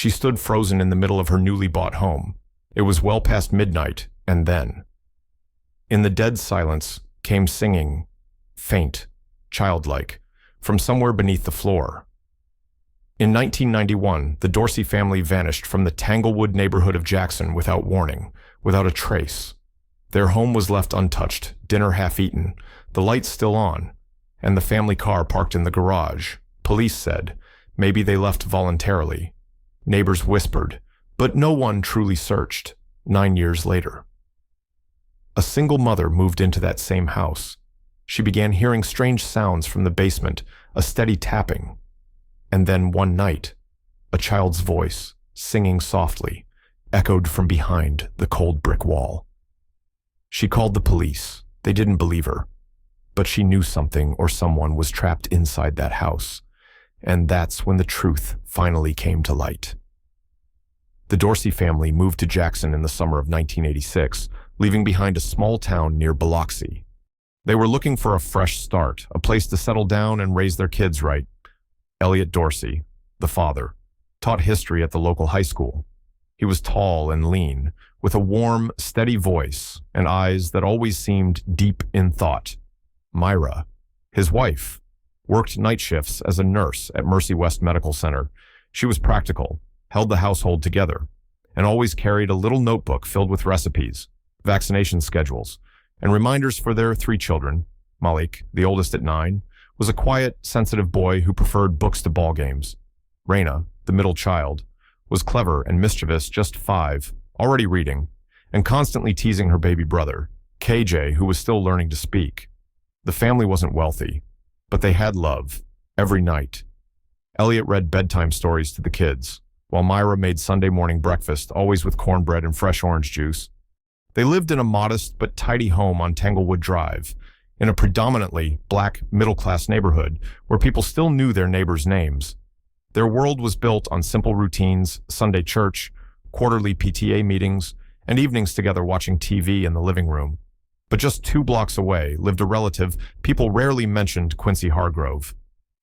She stood frozen in the middle of her newly bought home. It was well past midnight, and then, in the dead silence, came singing, faint, childlike, from somewhere beneath the floor. In 1991, the Dorsey family vanished from the Tanglewood neighborhood of Jackson without warning, without a trace. Their home was left untouched, dinner half-eaten, the lights still on, and the family car parked in the garage. Police said, maybe they left voluntarily. Neighbors whispered, but no one truly searched. 9 years later, a single mother moved into that same house. She began hearing strange sounds from the basement, a steady tapping. And then one night, a child's voice, singing softly, echoed from behind the cold brick wall. She called the police. They didn't believe her. But she knew something or someone was trapped inside that house. And that's when the truth finally came to light. The Dorsey family moved to Jackson in the summer of 1986, leaving behind a small town near Biloxi. They were looking for a fresh start, a place to settle down and raise their kids right. Elliot Dorsey, the father, taught history at the local high school. He was tall and lean, with a warm, steady voice and eyes that always seemed deep in thought. Myra, his wife, worked night shifts as a nurse at Mercy West Medical Center. She was practical, held the household together, and always carried a little notebook filled with recipes, vaccination schedules, and reminders for their 3 children. Malik, the oldest at 9, was a quiet, sensitive boy who preferred books to ball games. Raina, the middle child, was clever and mischievous, just 5, already reading, and constantly teasing her baby brother, KJ, who was still learning to speak. The family wasn't wealthy, but they had love, every night. Elliot read bedtime stories to the kids, while Myra made Sunday morning breakfast, always with cornbread and fresh orange juice. They lived in a modest but tidy home on Tanglewood Drive, in a predominantly black, middle-class neighborhood where people still knew their neighbors' names. Their world was built on simple routines, Sunday church, quarterly PTA meetings, and evenings together watching TV in the living room. But just 2 blocks away lived a relative people rarely mentioned, Quincy Hargrove,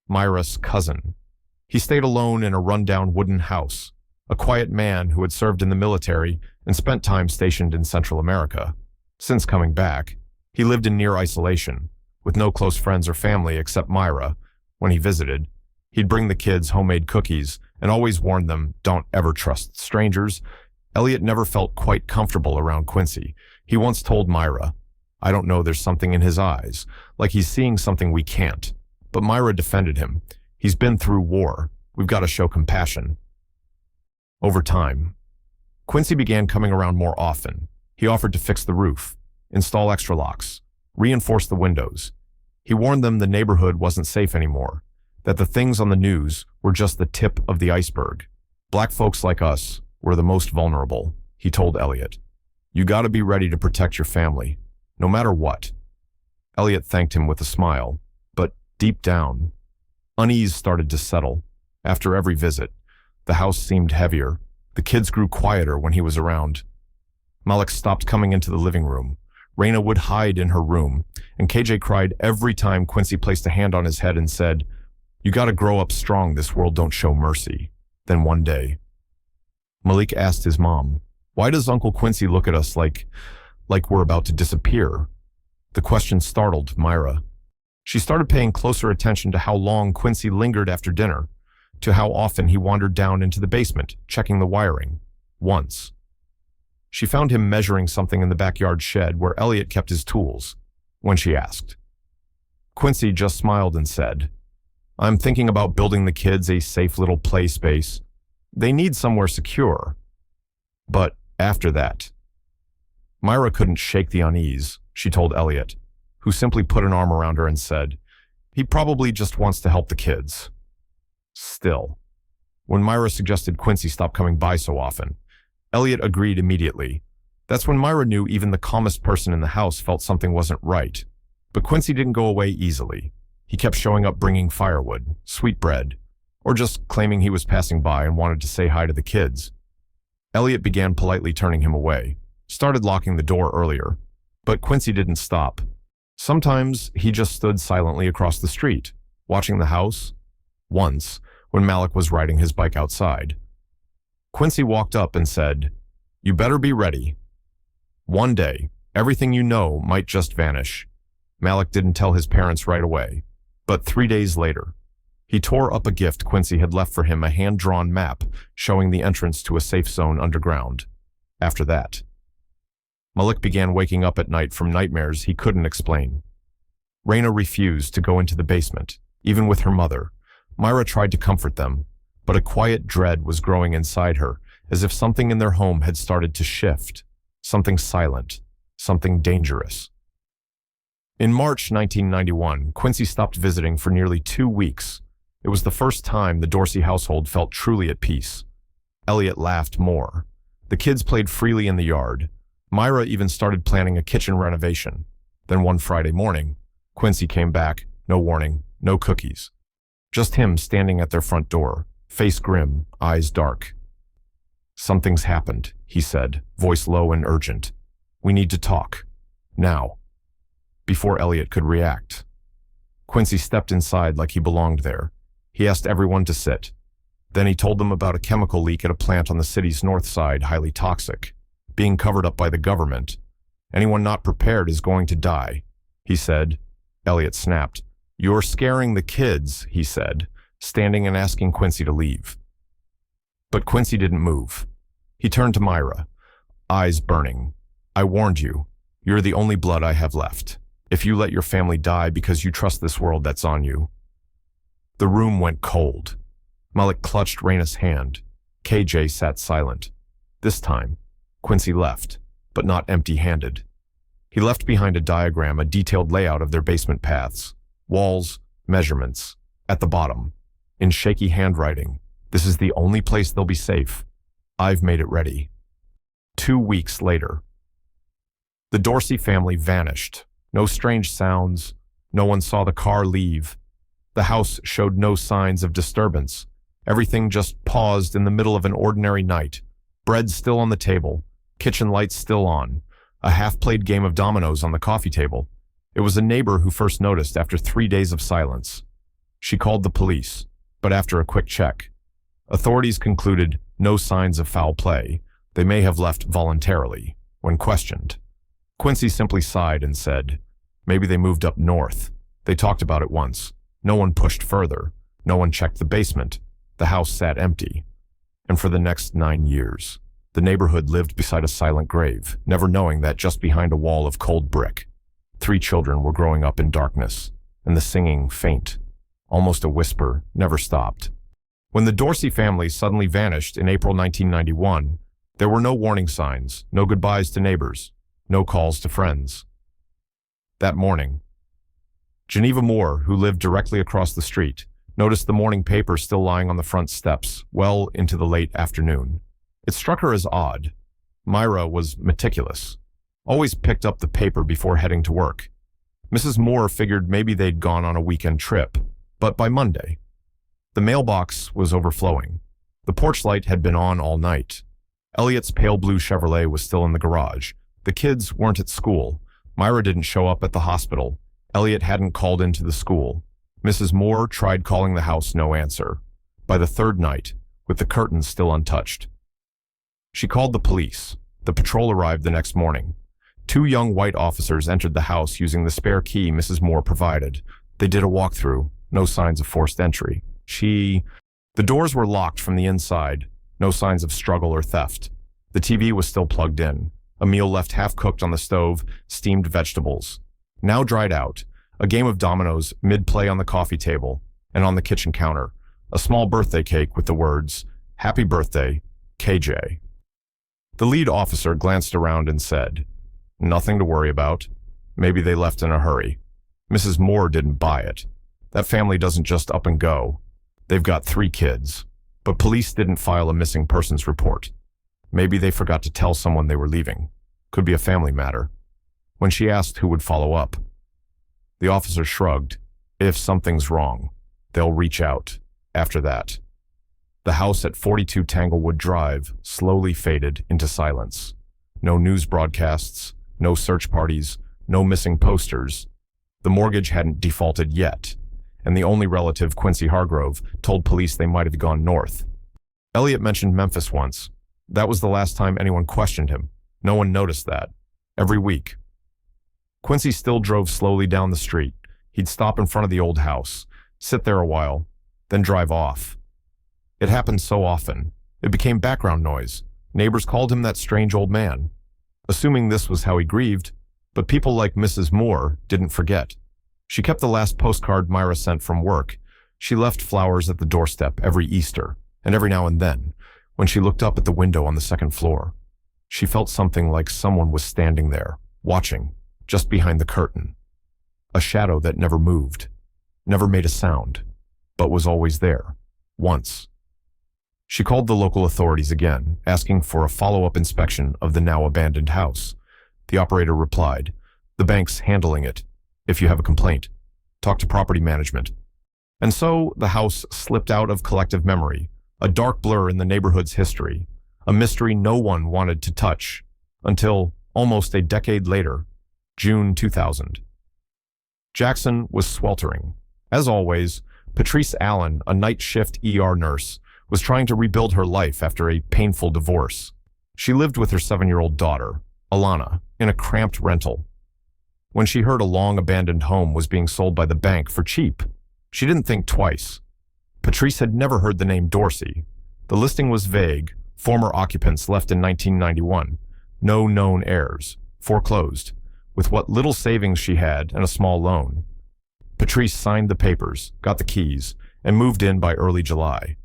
Myra's cousin. He stayed alone in a rundown wooden house, a quiet man who had served in the military and spent time stationed in Central America. Since coming back, he lived in near isolation, with no close friends or family except Myra. When he visited, he'd bring the kids homemade cookies and always warned them, don't ever trust strangers. Elliot never felt quite comfortable around Quincy. He once told Myra, I don't know, there's something in his eyes, like he's seeing something we can't. But Myra defended him. He's been through war. We've got to show compassion. Over time, Quincy began coming around more often. He offered to fix the roof, install extra locks, reinforce the windows. He warned them the neighborhood wasn't safe anymore, that the things on the news were just the tip of the iceberg. Black folks like us were the most vulnerable, he told Elliot. You got to be ready to protect your family, no matter what. Elliot thanked him with a smile, but deep down, unease started to settle. After every visit, the house seemed heavier. The kids grew quieter when he was around. Malik stopped coming into the living room. Raina would hide in her room, and KJ cried every time Quincy placed a hand on his head and said, You gotta grow up strong, this world don't show mercy. Then one day, Malik asked his mom, Why does Uncle Quincy look at us like we're about to disappear? The question startled Myra. She started paying closer attention to how long Quincy lingered after dinner, to how often he wandered down into the basement, checking the wiring. Once, she found him measuring something in the backyard shed where Elliot kept his tools. When she asked, Quincy just smiled and said, I'm thinking about building the kids a safe little play space. They need somewhere secure. But after that, Myra couldn't shake the unease, she told Elliot, who simply put an arm around her and said, He probably just wants to help the kids. Still, when Myra suggested Quincy stop coming by so often, Elliot agreed immediately. That's when Myra knew even the calmest person in the house felt something wasn't right. But Quincy didn't go away easily. He kept showing up bringing firewood, sweetbread, or just claiming he was passing by and wanted to say hi to the kids. Elliot began politely turning him away, started locking the door earlier, but Quincy didn't stop. Sometimes he just stood silently across the street, watching the house. Once, when Malik was riding his bike outside, Quincy walked up and said, "You better be ready. One day, everything you know might just vanish." Malik didn't tell his parents right away, but 3 days later, he tore up a gift Quincy had left for him, a hand-drawn map showing the entrance to a safe zone underground. After that, Malik began waking up at night from nightmares he couldn't explain. Raina refused to go into the basement, even with her mother. Myra tried to comfort them, but a quiet dread was growing inside her, as if something in their home had started to shift. Something silent, something dangerous. In March 1991, Quincy stopped visiting for nearly 2 weeks. It was the first time the Dorsey household felt truly at peace. Elliot laughed more. The kids played freely in the yard. Myra even started planning a kitchen renovation. Then one Friday morning, Quincy came back, no warning, no cookies. Just him standing at their front door, face grim, eyes dark. "Something's happened," he said, voice low and urgent. "We need to talk. Now." Before Elliot could react, Quincy stepped inside like he belonged there. He asked everyone to sit. Then he told them about a chemical leak at a plant on the city's north side, highly toxic, being covered up by the government. "Anyone not prepared is going to die," he said. Elliot snapped. "You're scaring the kids," he said, standing and asking Quincy to leave. But Quincy didn't move. He turned to Myra, eyes burning. "I warned you. You're the only blood I have left. If you let your family die because you trust this world, that's on you." The room went cold. Malik clutched Raina's hand. KJ sat silent. This time, Quincy left, but not empty-handed. He left behind a diagram, a detailed layout of their basement paths. Walls, measurements. At the bottom, in shaky handwriting, "This is the only place they'll be safe. I've made it ready." 2 weeks later, the Dorsey family vanished. No strange sounds. No one saw the car leave. The house showed no signs of disturbance. Everything just paused in the middle of an ordinary night. Bread still on the table, kitchen lights still on, a half-played game of dominoes on the coffee table. It was a neighbor who first noticed after 3 days of silence. She called the police, but after a quick check, authorities concluded no signs of foul play. They may have left voluntarily. When questioned, Quincy simply sighed and said, "Maybe they moved up north. They talked about it once. No one pushed further. No one checked the basement. The house sat empty." And for the next 9 years, the neighborhood lived beside a silent grave, never knowing that just behind a wall of cold brick, 3 children were growing up in darkness, and the singing, faint, almost a whisper, never stopped. When the Dorsey family suddenly vanished in April 1991, there were no warning signs, no goodbyes to neighbors, no calls to friends. That morning, Geneva Moore, who lived directly across the street, noticed the morning paper still lying on the front steps well into the late afternoon. It struck her as odd. Myra was meticulous, always picked up the paper before heading to work. Mrs. Moore figured maybe they'd gone on a weekend trip, but by Monday, the mailbox was overflowing. The porch light had been on all night. Elliot's pale blue Chevrolet was still in the garage. The kids weren't at school. Myra didn't show up at the hospital. Elliot hadn't called into the school. Mrs. Moore tried calling the house, no answer. By the 3rd night, with the curtains still untouched, she called the police. The patrol arrived the next morning. 2 young white officers entered the house using the spare key Mrs. Moore provided. They did a walkthrough. No signs of forced entry. The doors were locked from the inside. No signs of struggle or theft. The TV was still plugged in. A meal left half-cooked on the stove, steamed vegetables, now dried out, a game of dominoes mid-play on the coffee table, and on the kitchen counter, a small birthday cake with the words, "Happy birthday, KJ." The lead officer glanced around and said, "Nothing to worry about. Maybe they left in a hurry." Mrs. Moore didn't buy it. That family doesn't just up and go. They've got 3 kids. But police didn't file a missing persons report. Maybe they forgot to tell someone they were leaving. Could be a family matter. When she asked who would follow up, the officer shrugged. If something's wrong, they'll reach out. After that, the house at 42 Tanglewood Drive slowly faded into silence. No news broadcasts, no search parties, no missing posters. The mortgage hadn't defaulted yet, and the only relative, Quincy Hargrove, told police they might have gone north. Elliot mentioned Memphis once, That was the last time anyone questioned him. No one noticed that. Every week. Quincy still drove slowly down the street. He'd stop in front of the old house, sit there a while, then drive off. It happened so often. It became background noise. Neighbors called him that strange old man, assuming this was how he grieved, but people like Mrs. Moore didn't forget. She kept the last postcard Myra sent from work. She left flowers at the doorstep every Easter, and every now and then, when she looked up at the window on the second floor, she felt something like someone was standing there, watching, just behind the curtain. A shadow that never moved, never made a sound, but was always there, once. She called the local authorities again, asking for a follow-up inspection of the now abandoned house. The operator replied, "The bank's handling it. If you have a complaint, talk to property management." And so the house slipped out of collective memory, a dark blur in the neighborhood's history, a mystery no one wanted to touch, until, almost a decade later, June 2000. Jackson was sweltering. As always, Patrice Allen, a night shift ER nurse, was trying to rebuild her life after a painful divorce. She lived with her 7-year-old daughter, Alana, in a cramped rental. When she heard a long-abandoned home was being sold by the bank for cheap, she didn't think twice. Patrice had never heard the name Dorsey. The listing was vague, former occupants left in 1991, no known heirs, foreclosed, with what little savings she had and a small loan. Patrice signed the papers, got the keys, and moved in by early July.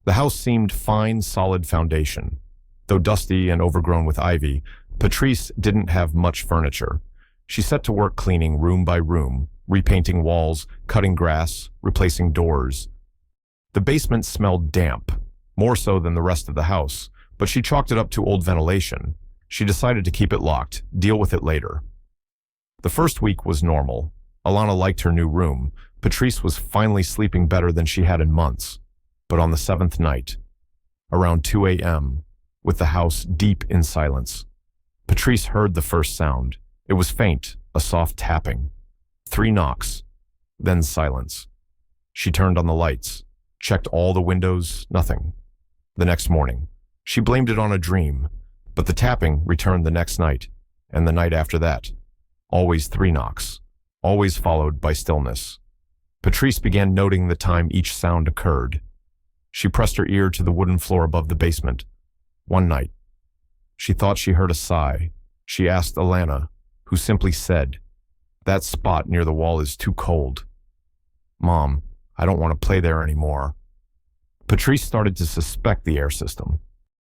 The house seemed fine, solid foundation. Though dusty and overgrown with ivy, Patrice didn't have much furniture. She set to work cleaning room by room, repainting walls, cutting grass, replacing doors. The basement smelled damp, more so than the rest of the house, but she chalked it up to old ventilation. She decided to keep it locked, deal with it later. The first week was normal. Alana liked her new room. Patrice was finally sleeping better than she had in months. But on the 7th night, around 2 a.m., with the house deep in silence, Patrice heard the first sound. It was faint, a soft tapping. 3 knocks, then silence. She turned on the lights, checked all the windows, nothing. The next morning, she blamed it on a dream, but the tapping returned the next night, and the night after that. Always 3 knocks, always followed by stillness. Patrice began noting the time each sound occurred. She pressed her ear to the wooden floor above the basement. One night, she thought she heard a sigh. She asked Alana, who simply said, "That spot near the wall is too cold. Mom, I don't want to play there anymore." Patrice started to suspect the air system.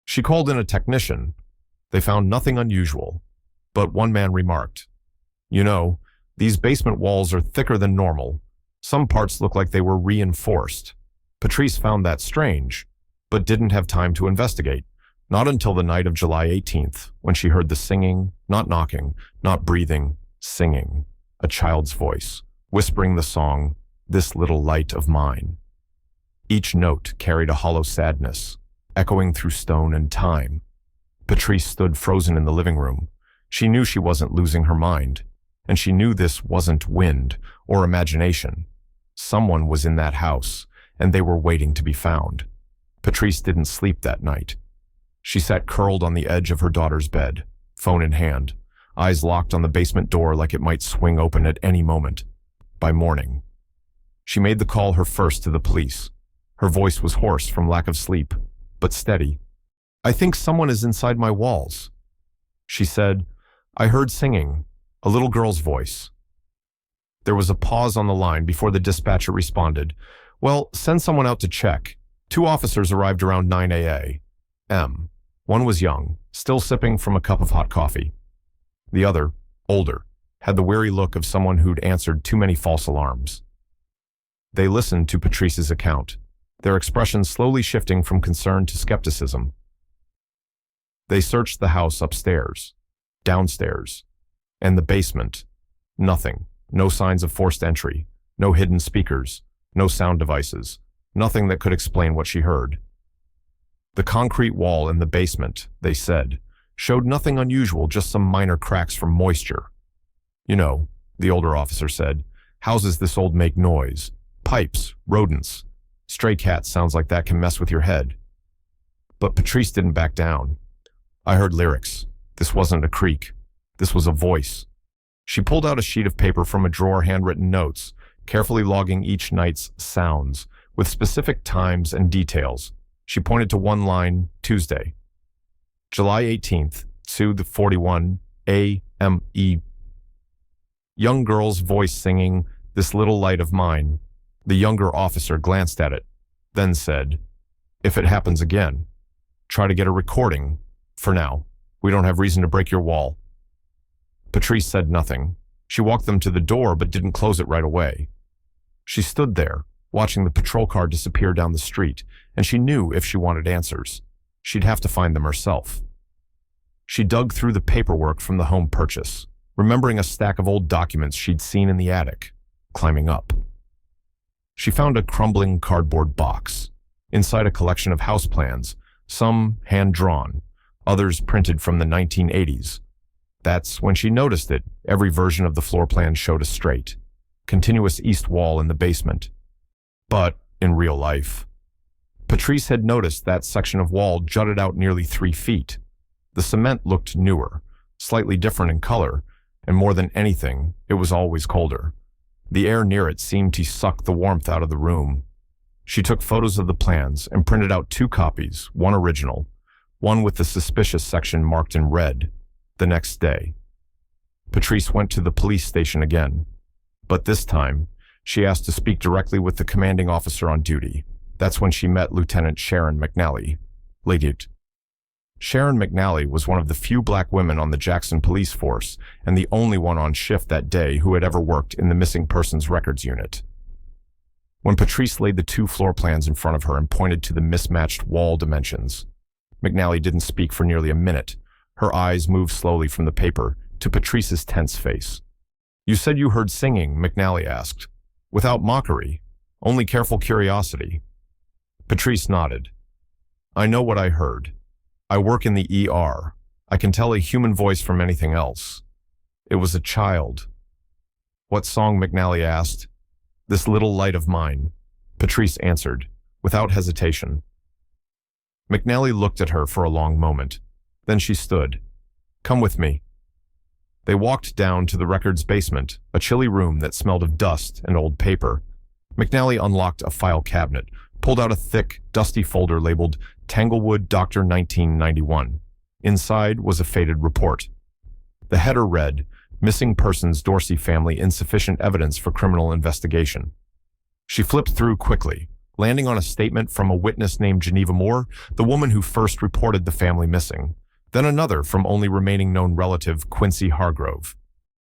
She called in a technician. They found nothing unusual, but one man remarked, "You know, these basement walls are thicker than normal. Some parts look like they were reinforced." Patrice found that strange, but didn't have time to investigate. Not until the night of July 18th, when she heard the singing, not knocking, not breathing, singing, a child's voice, whispering the song, "This Little Light of Mine." Each note carried a hollow sadness, echoing through stone and time. Patrice stood frozen in the living room. She knew she wasn't losing her mind, and she knew this wasn't wind or imagination. Someone was in that house, and they were waiting to be found. Patrice didn't sleep that night. She sat curled on the edge of her daughter's bed, phone in hand, eyes locked on the basement door like it might swing open at any moment. By morning, she made the call her first to the police. Her voice was hoarse from lack of sleep, but steady. "I think someone is inside my walls." She said, "I heard singing, a little girl's voice." There was a pause on the line before the dispatcher responded, "Well, send someone out to check." 2 officers arrived around 9 a.m. One was young, still sipping from a cup of hot coffee. The other, older, had the weary look of someone who'd answered too many false alarms. They listened to Patrice's account, their expressions slowly shifting from concern to skepticism. They searched the house upstairs, downstairs, and the basement. Nothing. No signs of forced entry, no hidden speakers, no sound devices, nothing that could explain what she heard. The concrete wall in the basement, they said, showed nothing unusual, just some minor cracks from moisture. "You know," the older officer said, "houses this old make noise. Pipes, rodents. Stray cats sounds like that can mess with your head." But Patrice didn't back down. I heard lyrics. This wasn't a creak. This was a voice. She pulled out a sheet of paper from a drawer, handwritten notes, carefully logging each night's sounds, with specific times and details. She pointed to one line, Tuesday. July 18th, 2:41 a.m.e. Young girl's voice singing, "This little light of mine." The younger officer glanced at it, then said, "If it happens again, try to get a recording. For now, we don't have reason to break your wall." Patrice said nothing. She walked them to the door but didn't close it right away. She stood there, watching the patrol car disappear down the street, and she knew if she wanted answers, she'd have to find them herself. She dug through the paperwork from the home purchase, remembering a stack of old documents she'd seen in the attic, climbing up. She found a crumbling cardboard box. Inside, a collection of house plans, some hand-drawn, others printed from the 1980s. That's when she noticed it. Every version of the floor plan showed a straight, continuous east wall in the basement. But in real life, Patrice had noticed that section of wall jutted out nearly 3 feet. The cement looked newer, slightly different in color, and more than anything, it was always colder. The air near it seemed to suck the warmth out of the room. She took photos of the plans and printed out 2 copies, one original, one with the suspicious section marked in red. The next day, Patrice went to the police station again, but this time, she asked to speak directly with the commanding officer on duty. That's when she met Lieutenant Sharon McNally. Lady. Sharon McNally was one of the few black women on the Jackson police force and the only one on shift that day who had ever worked in the missing persons records unit. When Patrice laid the 2 floor plans in front of her and pointed to the mismatched wall dimensions, McNally didn't speak for nearly a minute. Her eyes moved slowly from the paper to Patrice's tense face. "You said you heard singing," McNally asked. "Without mockery, only careful curiosity." Patrice nodded. "I know what I heard. I work in the ER. I can tell a human voice from anything else. It was a child." "What song?" McNally asked. "This little light of mine," Patrice answered, without hesitation. McNally looked at her for a long moment. Then she stood. "Come with me." They walked down to the records basement, a chilly room that smelled of dust and old paper. McNally unlocked a file cabinet, pulled out a thick, dusty folder labeled Tanglewood Dr. 1991. Inside was a faded report. The header read, "Missing Persons Dorsey Family Insufficient Evidence for Criminal Investigation." She flipped through quickly, landing on a statement from a witness named Geneva Moore, the woman who first reported the family missing. Then another from only remaining known relative Quincy Hargrove.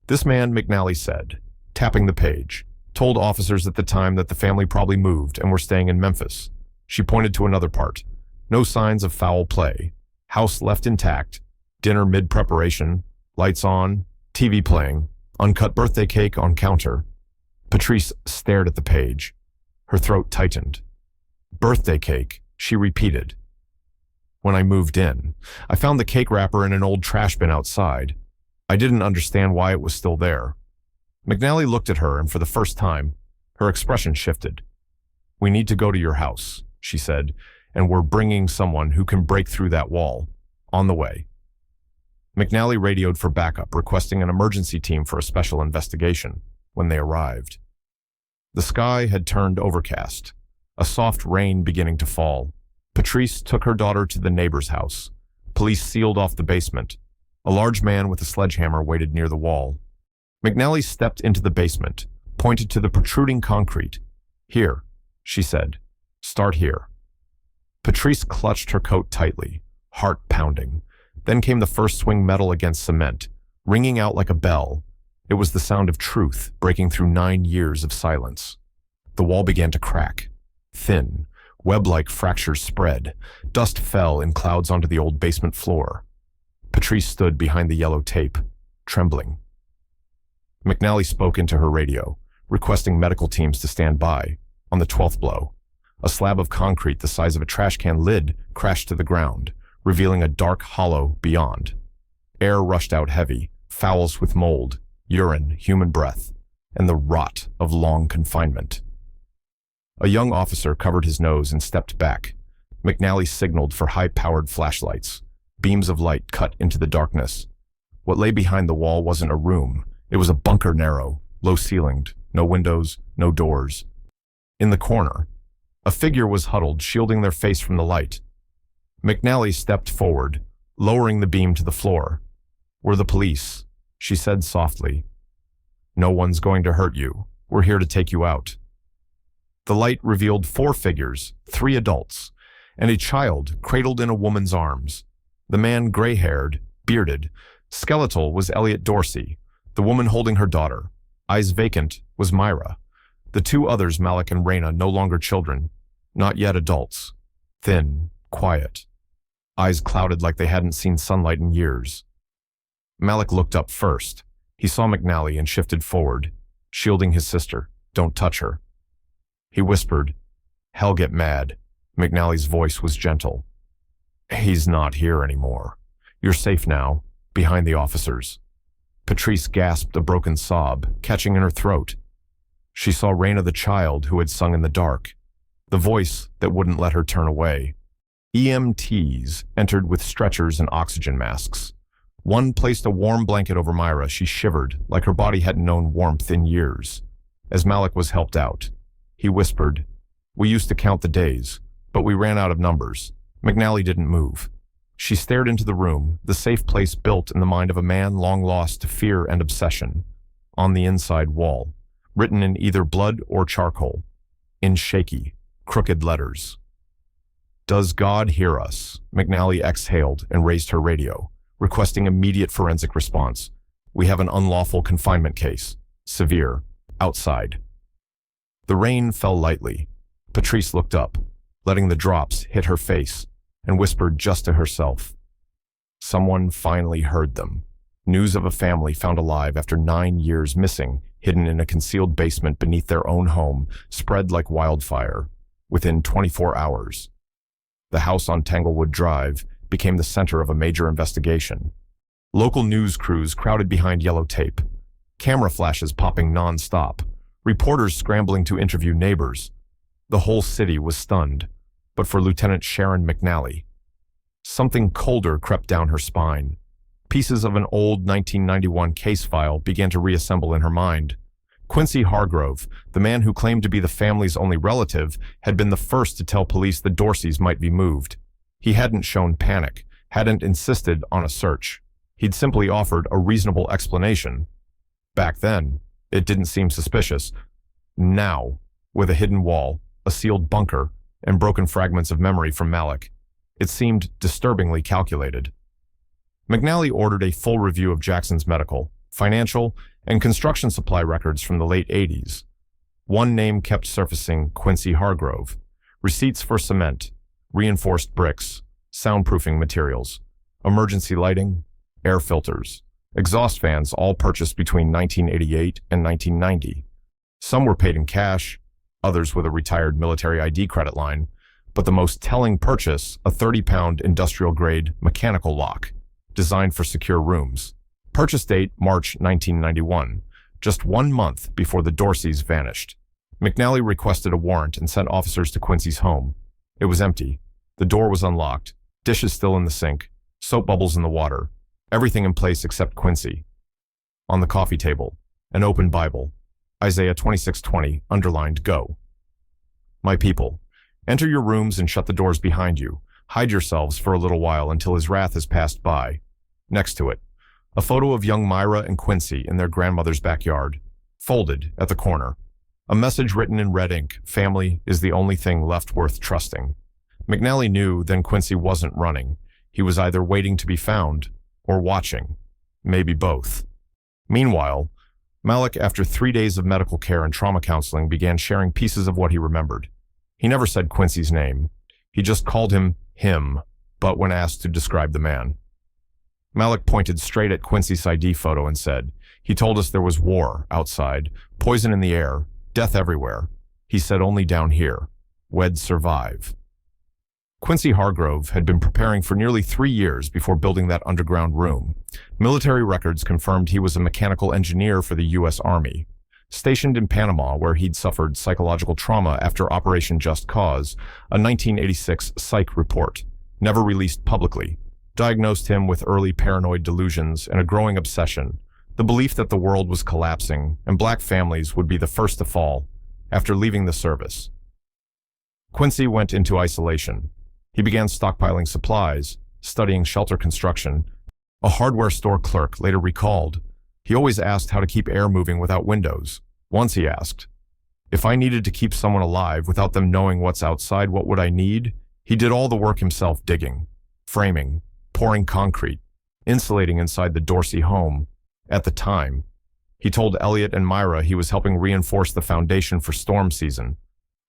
This man, McNally said, tapping the page, told officers at the time that the family probably moved and were staying in Memphis. She pointed to another part. No signs of foul play. House left intact. Dinner mid-preparation. Lights on. TV playing. Uncut birthday cake on counter. Patrice stared at the page. Her throat tightened. "Birthday cake," she repeated. "When I moved in, I found the cake wrapper in an old trash bin outside. I didn't understand why it was still there." McNally looked at her, and for the first time, her expression shifted. "We need to go to your house," she said, "and we're bringing someone who can break through that wall. On the way." McNally radioed for backup, requesting an emergency team for a special investigation. When they arrived, the sky had turned overcast, a soft rain beginning to fall. Patrice took her daughter to the neighbor's house. Police sealed off the basement. A large man with a sledgehammer waited near the wall. McNally stepped into the basement, pointed to the protruding concrete. "Here," she said. "Start here." Patrice clutched her coat tightly, heart pounding. Then came the first swing metal against cement, ringing out like a bell. It was the sound of truth breaking through 9 years of silence. The wall began to crack. Thin, web-like fractures spread. Dust fell in clouds onto the old basement floor. Patrice stood behind the yellow tape, trembling. McNally spoke into her radio, requesting medical teams to stand by. On the 12th blow, a slab of concrete the size of a trash can lid crashed to the ground, revealing a dark hollow beyond. Air rushed out heavy, foul with mold, urine, human breath, and the rot of long confinement. A young officer covered his nose and stepped back. McNally signaled for high-powered flashlights. Beams of light cut into the darkness. What lay behind the wall wasn't a room. It was a bunker, narrow, low-ceilinged, no windows, no doors. In the corner, a figure was huddled, shielding their face from the light. McNally stepped forward, lowering the beam to the floor. "We're the police," she said softly. "No one's going to hurt you. We're here to take you out." The light revealed 4 figures, 3 adults, and a child cradled in a woman's arms. The man, gray-haired, bearded, skeletal, was Elliot Dorsey. The woman holding her daughter, eyes vacant, was Myra. The 2 others, Malik and Raina, no longer children, not yet adults. Thin, quiet, eyes clouded like they hadn't seen sunlight in years. Malik looked up first. He saw McNally and shifted forward, shielding his sister. "Don't touch her." He whispered, "Hell, get mad." McNally's voice was gentle. "He's not here anymore. You're safe now, behind the officers." Patrice gasped a broken sob, catching in her throat. She saw Raina, the child who had sung in the dark, the voice that wouldn't let her turn away. EMTs entered with stretchers and oxygen masks. One placed a warm blanket over Myra. She shivered, like her body hadn't known warmth in years. As Malik was helped out, he whispered, "We used to count the days, but we ran out of numbers." McNally didn't move. She stared into the room, the safe place built in the mind of a man long lost to fear and obsession. On the inside wall, written in either blood or charcoal, in shaky, crooked letters. "Does God hear us?" McNally exhaled and raised her radio, requesting immediate forensic response. "We have an unlawful confinement case. Severe. Outside." The rain fell lightly. Patrice looked up, letting the drops hit her face, and whispered just to herself. Someone finally heard them. News of a family found alive after 9 years missing, hidden in a concealed basement beneath their own home, spread like wildfire. Within 24 hours, the house on Tanglewood Drive became the center of a major investigation. Local news crews crowded behind yellow tape, camera flashes popping non-stop, reporters scrambling to interview neighbors. The whole city was stunned, but for Lieutenant Sharon McNally, something colder crept down her spine. Pieces of an old 1991 case file began to reassemble in her mind. Quincy Hargrove, the man who claimed to be the family's only relative, had been the first to tell police the Dorseys might be moved. He hadn't shown panic, hadn't insisted on a search. He'd simply offered a reasonable explanation. Back then, it didn't seem suspicious. Now, with a hidden wall, a sealed bunker, and broken fragments of memory from Malik, it seemed disturbingly calculated. McNally ordered a full review of Jackson's medical, financial, and construction supply records from the late 80s. One name kept surfacing: Quincy Hargrove. Receipts for cement, reinforced bricks, soundproofing materials, emergency lighting, air filters, exhaust fans, all purchased between 1988 and 1990. Some were paid in cash, others with a retired military ID credit line, but the most telling purchase, a 30-pound industrial-grade mechanical lock, designed for secure rooms. Purchase date, March 1991, just 1 month before the Dorseys vanished. McNally requested a warrant and sent officers to Quincy's home. It was empty. The door was unlocked, dishes still in the sink, soap bubbles in the water, everything in place except Quincy. On the coffee table, an open Bible, Isaiah 26:20, underlined, "Go." "My people, enter your rooms and shut the doors behind you. Hide yourselves for a little while until his wrath has passed by." Next to it, a photo of young Myra and Quincy in their grandmother's backyard, folded at the corner. A message written in red ink: "Family is the only thing left worth trusting." McNally knew then Quincy wasn't running. He was either waiting to be found or watching, maybe both. Meanwhile, Malik, after 3 days of medical care and trauma counseling, began sharing pieces of what he remembered. He never said Quincy's name. He just called him, but when asked to describe the man. Malik pointed straight at Quincy's ID photo and said, "He told us there was war outside, poison in the air, death everywhere. He said only down here. We'd survive." Quincy Hargrove had been preparing for nearly 3 years before building that underground room. Military records confirmed he was a mechanical engineer for the U.S. Army. stationed in Panama where he'd suffered psychological trauma after Operation Just Cause, a 1986 psych report, never released publicly, diagnosed him with early paranoid delusions and a growing obsession, the belief that the world was collapsing and black families would be the first to fall. After leaving the service, Quincy went into isolation. He began stockpiling supplies, studying shelter construction. A hardware store clerk later recalled, he always asked how to keep air moving without windows. Once he asked, if I needed to keep someone alive without them knowing what's outside, what would I need? He did all the work himself, digging, framing, pouring concrete, insulating inside the Dorsey home. At the time, he told Elliot and Myra he was helping reinforce the foundation for storm season.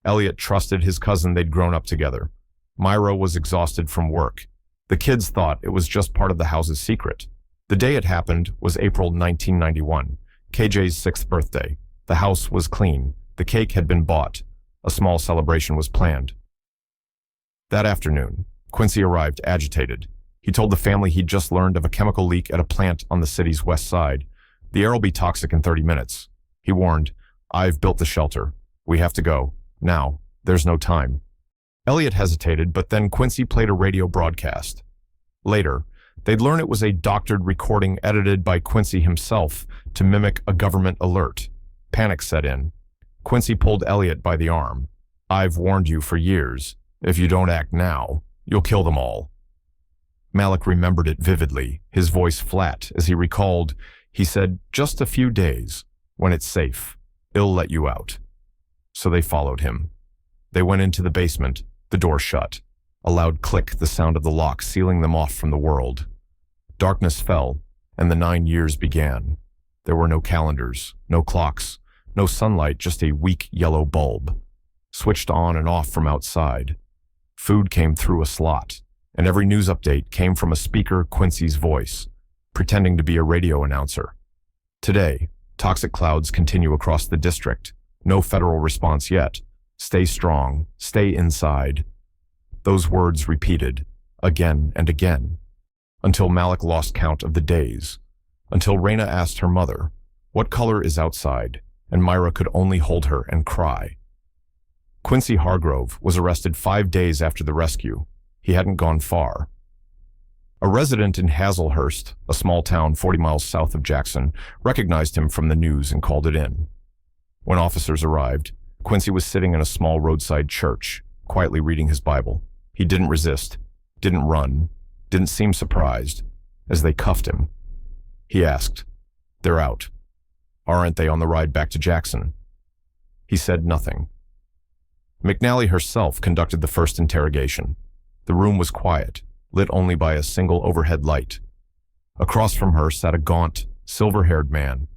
Elliot trusted his cousin, they'd grown up together. Myra was exhausted from work. The kids thought it was just part of the house's secret. The day it happened was April 1991, KJ's 6th birthday. The house was clean. The cake had been bought. A small celebration was planned. That afternoon, Quincy arrived agitated. He told the family he'd just learned of a chemical leak at a plant on the city's west side. The air will be toxic in 30 minutes. He warned, I've built the shelter. We have to go. Now. There's no time. Elliot hesitated, but then Quincy played a radio broadcast. Later, they'd learn it was a doctored recording edited by Quincy himself to mimic a government alert. Panic set in. Quincy pulled Elliot by the arm. I've warned you for years. If you don't act now, you'll kill them all. Malik remembered it vividly, his voice flat as he recalled. He said, just a few days. When it's safe, it'll let you out. So they followed him. They went into the basement, the door shut. A loud click, the sound of the lock sealing them off from the world. Darkness fell, and the 9 years began. There were no calendars, no clocks, no sunlight, just a weak yellow bulb, switched on and off from outside. Food came through a slot, and every news update came from a speaker, Quincy's voice, pretending to be a radio announcer. Today, toxic clouds continue across the district. No federal response yet. Stay strong, stay inside. Those words repeated, again and again, until Malik lost count of the days, until Raina asked her mother, what color is outside, and Myra could only hold her and cry. Quincy Hargrove was arrested 5 days after the rescue. He hadn't gone far. A resident in Hazlehurst, a small town 40 miles south of Jackson, recognized him from the news and called it in. When officers arrived, Quincy was sitting in a small roadside church, quietly reading his Bible. He didn't resist, didn't run, didn't seem surprised. As they cuffed him, he asked, they're out. Aren't they on the ride back to Jackson? He said nothing. McNally herself conducted the first interrogation. The room was quiet, lit only by a single overhead light. Across from her sat a gaunt, silver-haired man.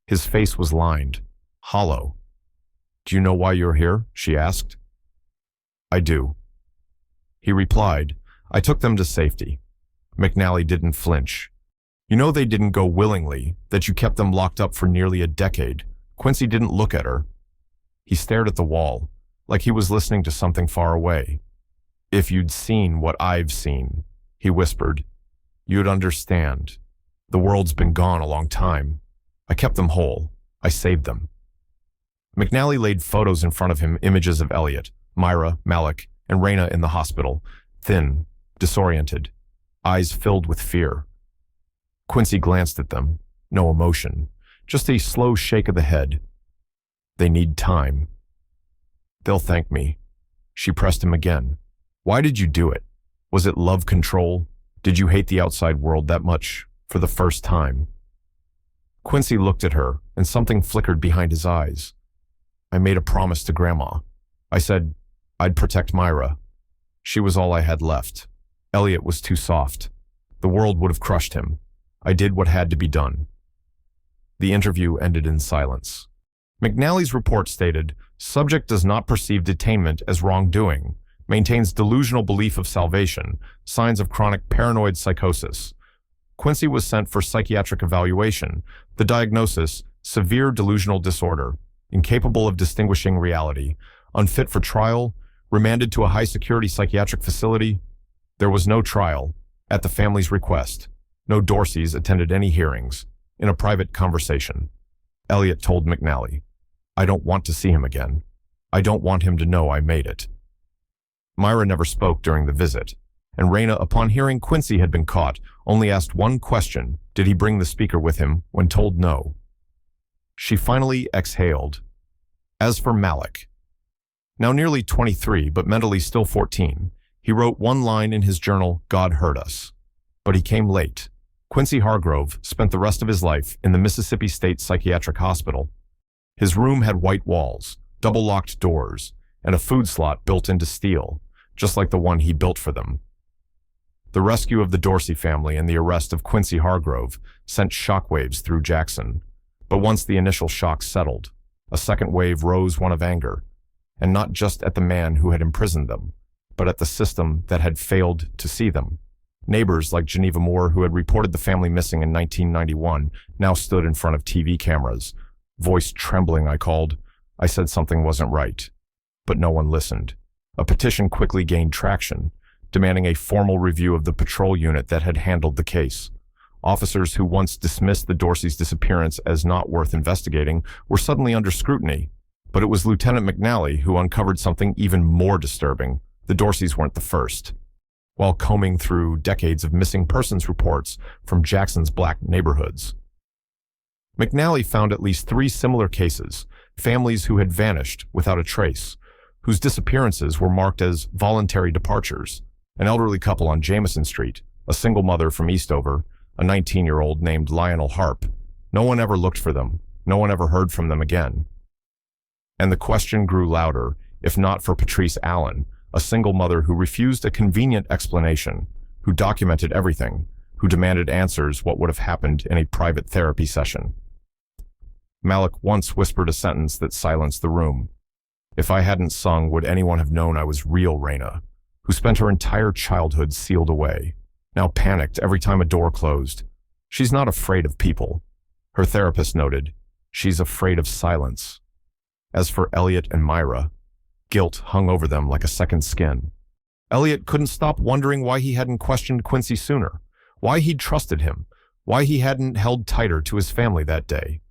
His face was lined, hollow. Do you know why you're here? She asked. I do. He replied, I took them to safety. McNally didn't flinch. You know they didn't go willingly, that you kept them locked up for nearly a decade. Quincy didn't look at her. He stared at the wall, like he was listening to something far away. If you'd seen what I've seen, he whispered, you'd understand. The world's been gone a long time. I kept them whole. I saved them. McNally laid photos in front of him, images of Elliot, Myra, Malik, and Raina in the hospital, thin, disoriented, eyes filled with fear. Quincy glanced at them, no emotion, just a slow shake of the head. They need time. They'll thank me. She pressed him again. Why did you do it? Was it love control? Did you hate the outside world that much for the first time? Quincy looked at her, and something flickered behind his eyes. I made a promise to Grandma. I said I'd protect Myra. She was all I had left. Elliot was too soft. The world would have crushed him. I did what had to be done. The interview ended in silence. McNally's report stated, subject does not perceive detainment as wrongdoing, maintains delusional belief of salvation, signs of chronic paranoid psychosis. Quincy was sent for psychiatric evaluation. The diagnosis, severe delusional disorder, incapable of distinguishing reality, unfit for trial, remanded to a high-security psychiatric facility. There was no trial, at the family's request. No Dorseys attended any hearings. In a private conversation, Elliot told McNally, I don't want to see him again. I don't want him to know I made it. Myra never spoke during the visit, and Raina, upon hearing Quincy had been caught, only asked one question: did he bring the speaker with him? When told no, she finally exhaled. As for Malik, now nearly 23 but mentally still 14, he wrote one line in his journal: God heard us. But he came late. Quincy Hargrove spent the rest of his life in the Mississippi State Psychiatric Hospital. His room had white walls, double-locked doors, and a food slot built into steel, just like the one he built for them. The rescue of the Dorsey family and the arrest of Quincy Hargrove sent shockwaves through Jackson. But once the initial shock settled, a second wave rose, one of anger, and not just at the man who had imprisoned them, but at the system that had failed to see them. Neighbors like Geneva Moore, who had reported the family missing in 1991, now stood in front of TV cameras. Voice trembling, I called. I said something wasn't right. But no one listened. A petition quickly gained traction, demanding a formal review of the patrol unit that had handled the case. Officers who once dismissed the Dorsey's disappearance as not worth investigating were suddenly under scrutiny. But it was Lieutenant McNally who uncovered something even more disturbing. The Dorseys weren't the first. While combing through decades of missing persons reports from Jackson's black neighborhoods, McNally found at least 3 similar cases, families who had vanished without a trace, whose disappearances were marked as voluntary departures. An elderly couple on Jameson Street, a single mother from Eastover, a 19-year-old named Lionel Harp. No one ever looked for them. No one ever heard from them again. And the question grew louder, if not for Patrice Allen, a single mother who refused a convenient explanation, who documented everything, who demanded answers what would have happened in a private therapy session. Malik once whispered a sentence that silenced the room. If I hadn't sung, would anyone have known I was real Raina, who spent her entire childhood sealed away, now panicked every time a door closed. She's not afraid of people. Her therapist noted, she's afraid of silence. As for Elliot and Myra, guilt hung over them like a second skin. Elliot couldn't stop wondering why he hadn't questioned Quincy sooner, why he'd trusted him, why he hadn't held tighter to his family that day.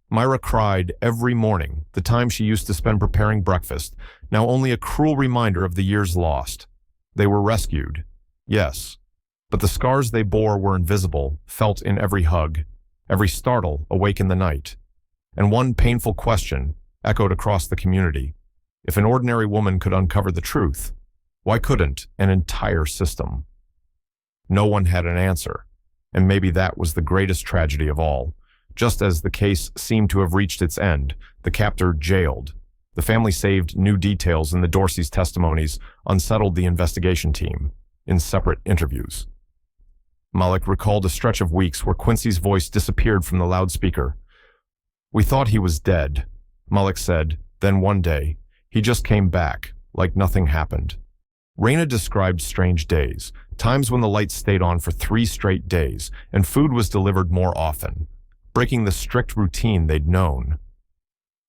Myra cried every morning, the time she used to spend preparing breakfast, now only a cruel reminder of the years lost. They were rescued, yes, but the scars they bore were invisible, felt in every hug, every startle awake in the night. And one painful question echoed across the community. If an ordinary woman could uncover the truth, why couldn't an entire system? No one had an answer, and maybe that was the greatest tragedy of all. Just as the case seemed to have reached its end, the captor jailed. The family saved new details in the Dorsey's testimonies, unsettled the investigation team in separate interviews. Malik recalled a stretch of weeks where Quincy's voice disappeared from the loudspeaker. We thought he was dead, Malik said. Then one day, he just came back, like nothing happened. Raina described strange days, times when the lights stayed on for 3 straight days, and food was delivered more often, breaking the strict routine they'd known.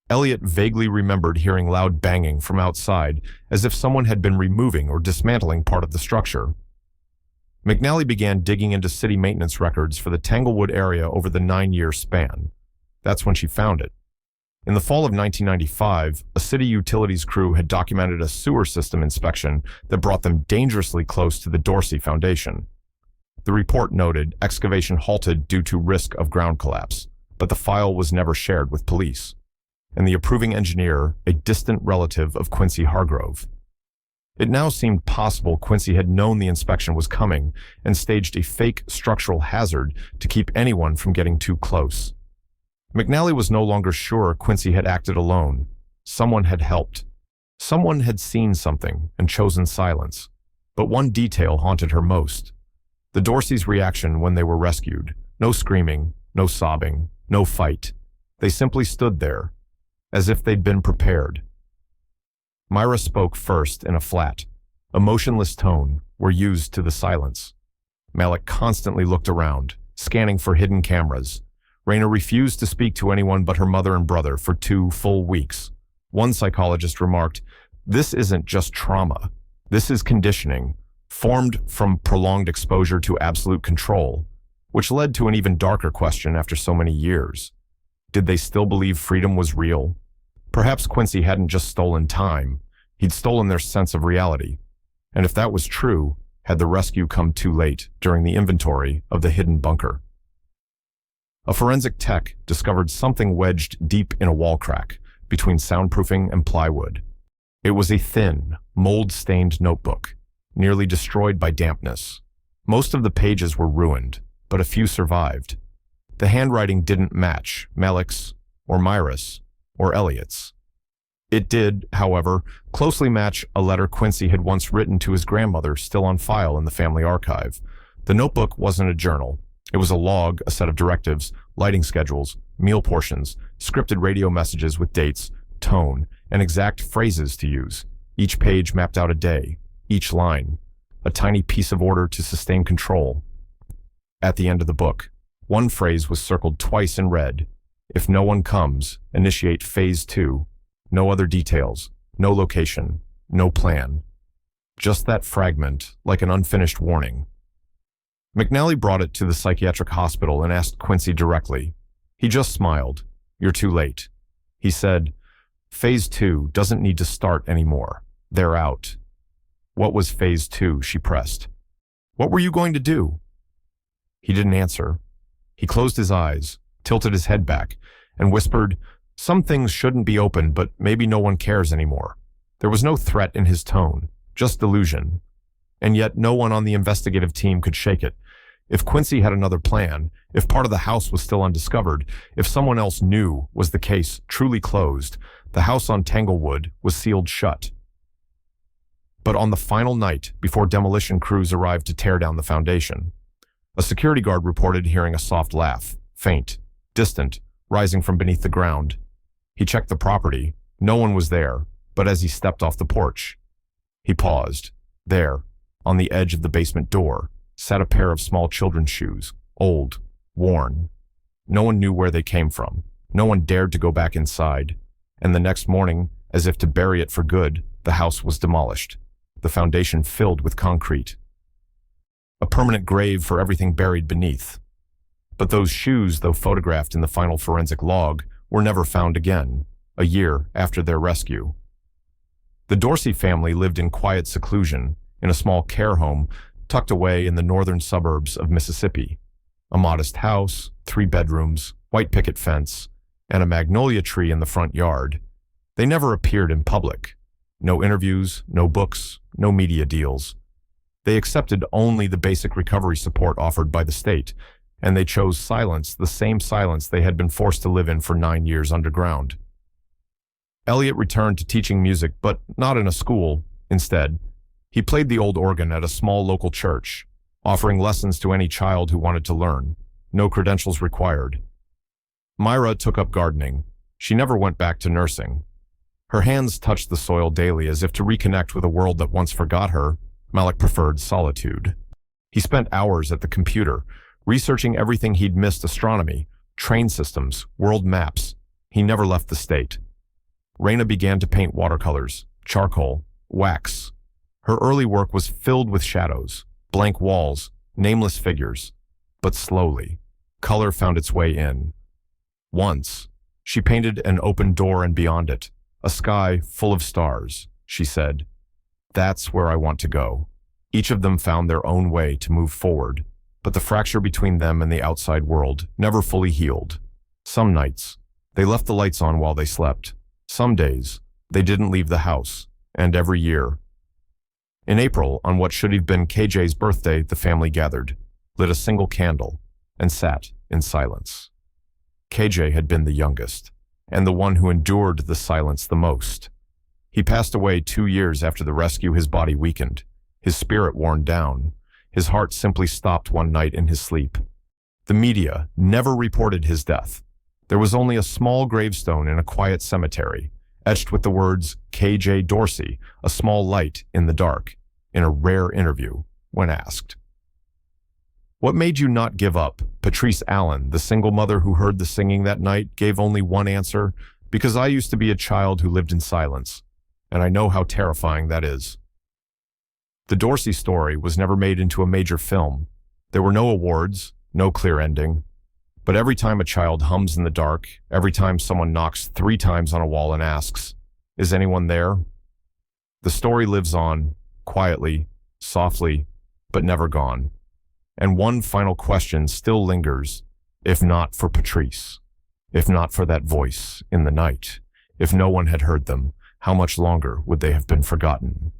Elliot vaguely remembered hearing loud banging from outside, as if someone had been removing or dismantling part of the structure. McNally began digging into city maintenance records for the Tanglewood area over the 9-year span. That's when she found it. In the fall of 1995, a city utilities crew had documented a sewer system inspection that brought them dangerously close to the Dorsey Foundation. The report noted excavation halted due to risk of ground collapse, but the file was never shared with police. And the approving engineer, a distant relative of Quincy Hargrove. It now seemed possible Quincy had known the inspection was coming and staged a fake structural hazard to keep anyone from getting too close. McNally was no longer sure Quincy had acted alone. Someone had helped. Someone had seen something and chosen silence. But one detail haunted her most. The Dorseys' reaction when they were rescued. No screaming, no sobbing, no fight. They simply stood there, as if they'd been prepared. Myra spoke first in a flat, emotionless tone were used to the silence. Malik constantly looked around, scanning for hidden cameras. Raina refused to speak to anyone but her mother and brother for 2 full weeks. One psychologist remarked, "This isn't just trauma. This is conditioning, formed from prolonged exposure to absolute control," which led to an even darker question after so many years. Did they still believe freedom was real? Perhaps Quincy hadn't just stolen time, he'd stolen their sense of reality. And if that was true, had the rescue come too late during the inventory of the hidden bunker? A forensic tech discovered something wedged deep in a wall crack between soundproofing and plywood. It was a thin, mold-stained notebook, nearly destroyed by dampness. Most of the pages were ruined, but a few survived. The handwriting didn't match Malik's or Myra's or Elliot's. It did, however, closely match a letter Quincy had once written to his grandmother, still on file in the family archive. The notebook wasn't a journal. It was a log, a set of directives, lighting schedules, meal portions, scripted radio messages with dates, tone, and exact phrases to use. Each page mapped out a day, each line, a tiny piece of order to sustain control. At the end of the book, one phrase was circled twice in red. If no one comes, initiate phase 2. No other details, no location, no plan. Just that fragment, like an unfinished warning. McNally brought it to the psychiatric hospital and asked Quincy directly. He just smiled. "You're too late." He said, "Phase 2 doesn't need to start anymore. They're out." "What was phase 2?" she pressed. "What were you going to do?" He didn't answer. He closed his eyes, tilted his head back, and whispered, "Some things shouldn't be open, but maybe no one cares anymore." There was no threat in his tone, just delusion. And yet no one on the investigative team could shake it. If Quincy had another plan, if part of the house was still undiscovered, if someone else knew was the case truly closed, the house on Tanglewood was sealed shut. But on the final night, before demolition crews arrived to tear down the foundation, a security guard reported hearing a soft laugh, faint, distant, rising from beneath the ground. He checked the property. No one was there, but as he stepped off the porch, he paused. There, on the edge of the basement door, sat a pair of small children's shoes, old, worn. No one knew where they came from. No one dared to go back inside. And the next morning, as if to bury it for good, the house was demolished, the foundation filled with concrete. A permanent grave for everything buried beneath. But those shoes, though photographed in the final forensic log, were never found again, a year after their rescue. The Dorsey family lived in quiet seclusion, in a small care home tucked away in the northern suburbs of Mississippi. A modest house, 3 bedrooms, white picket fence, and a magnolia tree in the front yard. They never appeared in public. No interviews, no books, no media deals. They accepted only the basic recovery support offered by the state, and they chose silence, the same silence they had been forced to live in for 9 years underground. Elliot returned to teaching music, but not in a school. Instead, he played the old organ at a small local church, offering lessons to any child who wanted to learn. No credentials required. Myra took up gardening. She never went back to nursing. Her hands touched the soil daily as if to reconnect with a world that once forgot her. Malik preferred solitude. He spent hours at the computer, researching everything he'd missed: astronomy, train systems, world maps. He never left the state. Raina began to paint watercolors, charcoal, wax. Her early work was filled with shadows, blank walls, nameless figures. But slowly, color found its way in. Once, she painted an open door and beyond it, a sky full of stars. She said, "That's where I want to go." Each of them found their own way to move forward, but the fracture between them and the outside world never fully healed. Some nights, they left the lights on while they slept. Some days, they didn't leave the house, and every year. In April, on what should have been KJ's birthday, the family gathered, lit a single candle, and sat in silence. KJ had been the youngest, and the one who endured the silence the most. He passed away 2 years after the rescue. His body weakened, his spirit worn down. His heart simply stopped one night in his sleep. The media never reported his death. There was only a small gravestone in a quiet cemetery, etched with the words KJ Dorsey, a small light in the dark, in a rare interview, when asked. "What made you not give up?" Patrice Allen, the single mother who heard the singing that night, gave only one answer: "Because I used to be a child who lived in silence, and I know how terrifying that is." The Dorsey story was never made into a major film. There were no awards, no clear ending. But every time a child hums in the dark, every time someone knocks 3 times on a wall and asks, "Is anyone there?" the story lives on, quietly, softly, but never gone. And one final question still lingers, if not for Patrice, if not for that voice in the night, if no one had heard them, how much longer would they have been forgotten?